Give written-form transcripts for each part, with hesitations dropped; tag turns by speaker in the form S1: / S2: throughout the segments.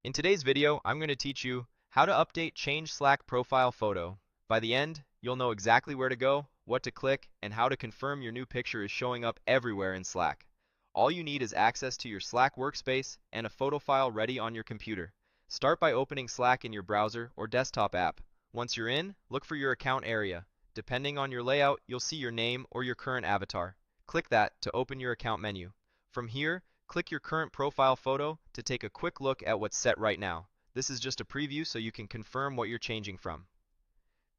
S1: In today's video, I'm going to teach you how to update Change Slack profile photo. By the end, you'll know exactly where to go, what to click, and how to confirm your new picture is showing up everywhere in Slack. All you need is access to your Slack workspace and a photo file ready on your computer. Start by opening Slack in your browser or desktop app. Once you're in, look for your account area. Depending on your layout, you'll see your name or your current avatar. Click that to open your account menu. From here, click your current profile photo to take a quick look at what's set right now. This is just a preview so you can confirm what you're changing from.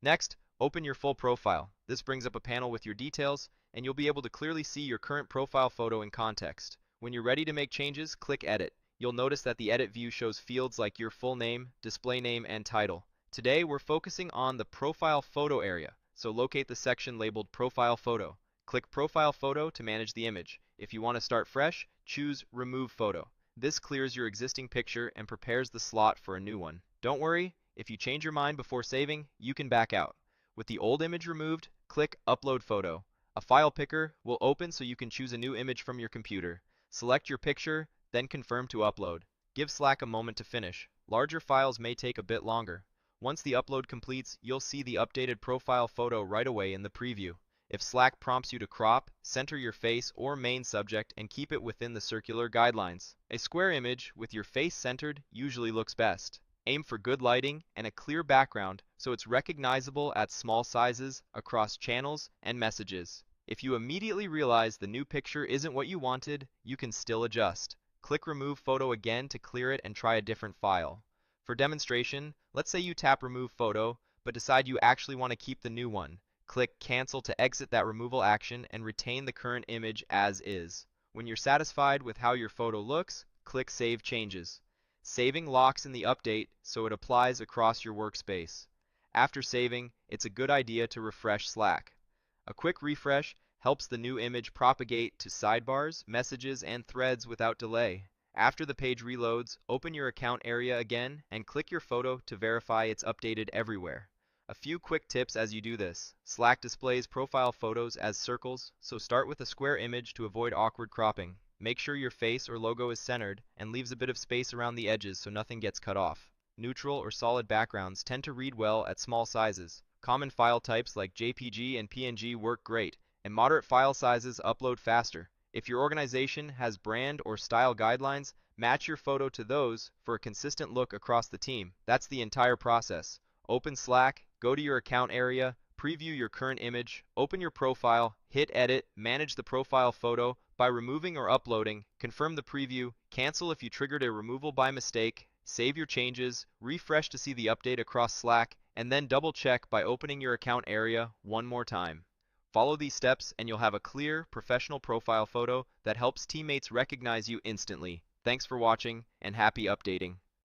S1: Next, open your full profile. This brings up a panel with your details, and you'll be able to clearly see your current profile photo in context. When you're ready to make changes, click Edit. You'll notice that the Edit view shows fields like your full name, display name, and title. Today, we're focusing on the Profile Photo area, so locate the section labeled Profile Photo. Click Profile Photo to manage the image. If you want to start fresh, choose Remove Photo. This clears your existing picture and prepares the slot for a new one. Don't worry, if you change your mind before saving, you can back out. With the old image removed, click Upload Photo. A file picker will open so you can choose a new image from your computer. Select your picture, then confirm to upload. Give Slack a moment to finish. Larger files may take a bit longer. Once the upload completes, you'll see the updated profile photo right away in the preview. If Slack prompts you to crop, center your face or main subject and keep it within the circular guidelines. A square image with your face centered usually looks best. Aim for good lighting and a clear background so it's recognizable at small sizes across channels and messages. If you immediately realize the new picture isn't what you wanted, you can still adjust. Click Remove Photo again to clear it and try a different file. For demonstration, let's say you tap Remove Photo, but decide you actually want to keep the new one. Click Cancel to exit that removal action and retain the current image as is. When you're satisfied with how your photo looks, click Save Changes. Saving locks in the update so it applies across your workspace. After saving, it's a good idea to refresh Slack. A quick refresh helps the new image propagate to sidebars, messages, and threads without delay. After the page reloads, open your account area again and click your photo to verify it's updated everywhere. A few quick tips as you do this. Slack displays profile photos as circles, so start with a square image to avoid awkward cropping. Make sure your face or logo is centered and leaves a bit of space around the edges so nothing gets cut off. Neutral or solid backgrounds tend to read well at small sizes. Common file types like JPG and PNG work great, and moderate file sizes upload faster. If your organization has brand or style guidelines, match your photo to those for a consistent look across the team. That's the entire process. Open Slack, go to your account area, preview your current image, open your profile, hit Edit, manage the profile photo by removing or uploading, confirm the preview, cancel if you triggered a removal by mistake, save your changes, refresh to see the update across Slack, and then double check by opening your account area one more time. Follow these steps and you'll have a clear, professional profile photo that helps teammates recognize you instantly. Thanks for watching and happy updating.